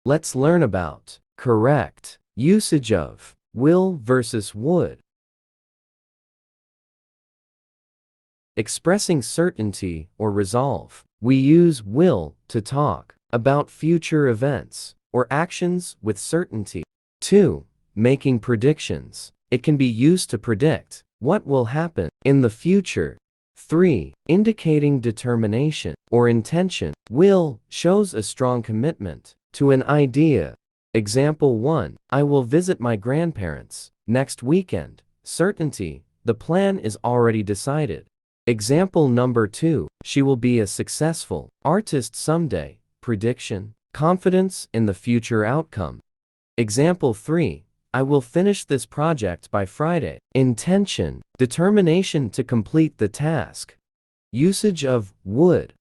Let's learn about correct usage of will versus would. Expressing certainty or resolve. We use will to talk about future events or actions with certainty. 2. Making predictions. It can be used to predict what will happen in the future. 3. Indicating determination or intention. Will shows a strong commitment to an idea. Example 1. I will visit my grandparents next weekend. Certainty. The plan is already decided. Example number 2. She will be a successful artist someday. Prediction. Confidence in the future outcome. Example 3. I will finish this project by Friday. Intention. Determination to complete the task. Usage of would.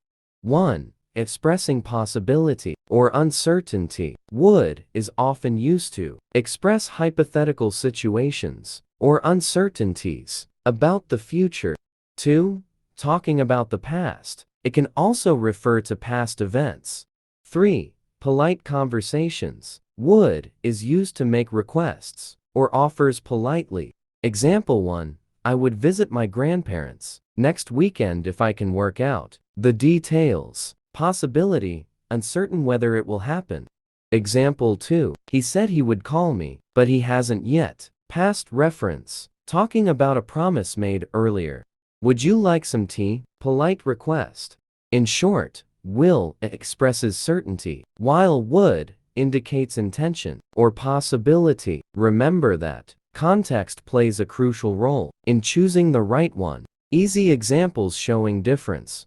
1. Expressing possibility or uncertainty. Would is often used to express hypothetical situations or uncertainties about the future. 2. Talking about the past. It can also refer to past events. 3. Polite conversations. Would is used to make requests or offers politely. Example 1. I would visit my grandparents next weekend if I can work out the details. Possibility, uncertain whether it will happen. Example 2. He said he would call me, but he hasn't yet. Past reference. Talking about a promise made earlier. Would you like some tea? Polite request. In short, will expresses certainty, while would indicates intention or possibility. Remember that context plays a crucial role in choosing the right one. Easy examples showing difference.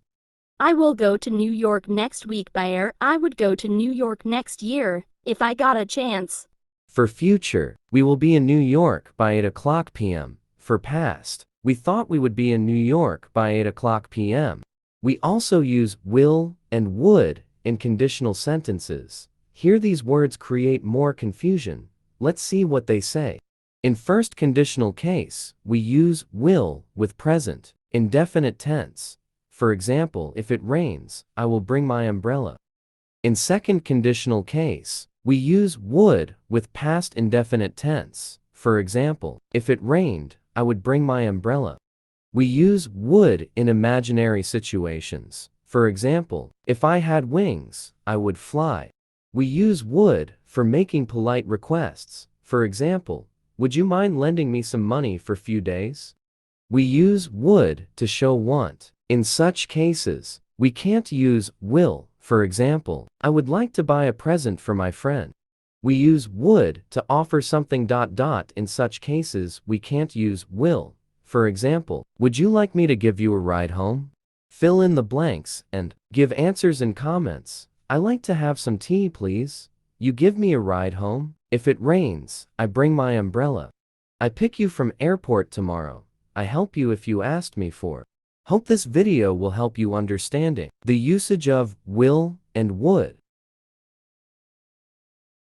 I will go to New York next week by air. I would go to New York next year if I got a chance. For future, we will be in New York by 8:00 p.m. For past, we thought we would be in New York by 8:00 p.m. We also use will and would in conditional sentences. Here these words create more confusion. Let's see what they say. In first conditional case, we use will with present, indefinite tense. For example, if it rains, I will bring my umbrella. In second conditional case, we use would with past indefinite tense. For example, if it rained, I would bring my umbrella. We use would in imaginary situations. For example, if I had wings, I would fly. We use would for making polite requests. For example, would you mind lending me some money for a few days? We use would to show want. In such cases, we can't use will. For example, I would like to buy a present for my friend. We use would to offer something. In such cases, we can't use will. For example, would you like me to give you a ride home? Fill in the blanks and give answers and comments. I like to have some tea, please. You give me a ride home? If it rains, I bring my umbrella. I pick you from airport tomorrow. I help you if you asked me for. Hope this video will help you understanding the usage of will and would.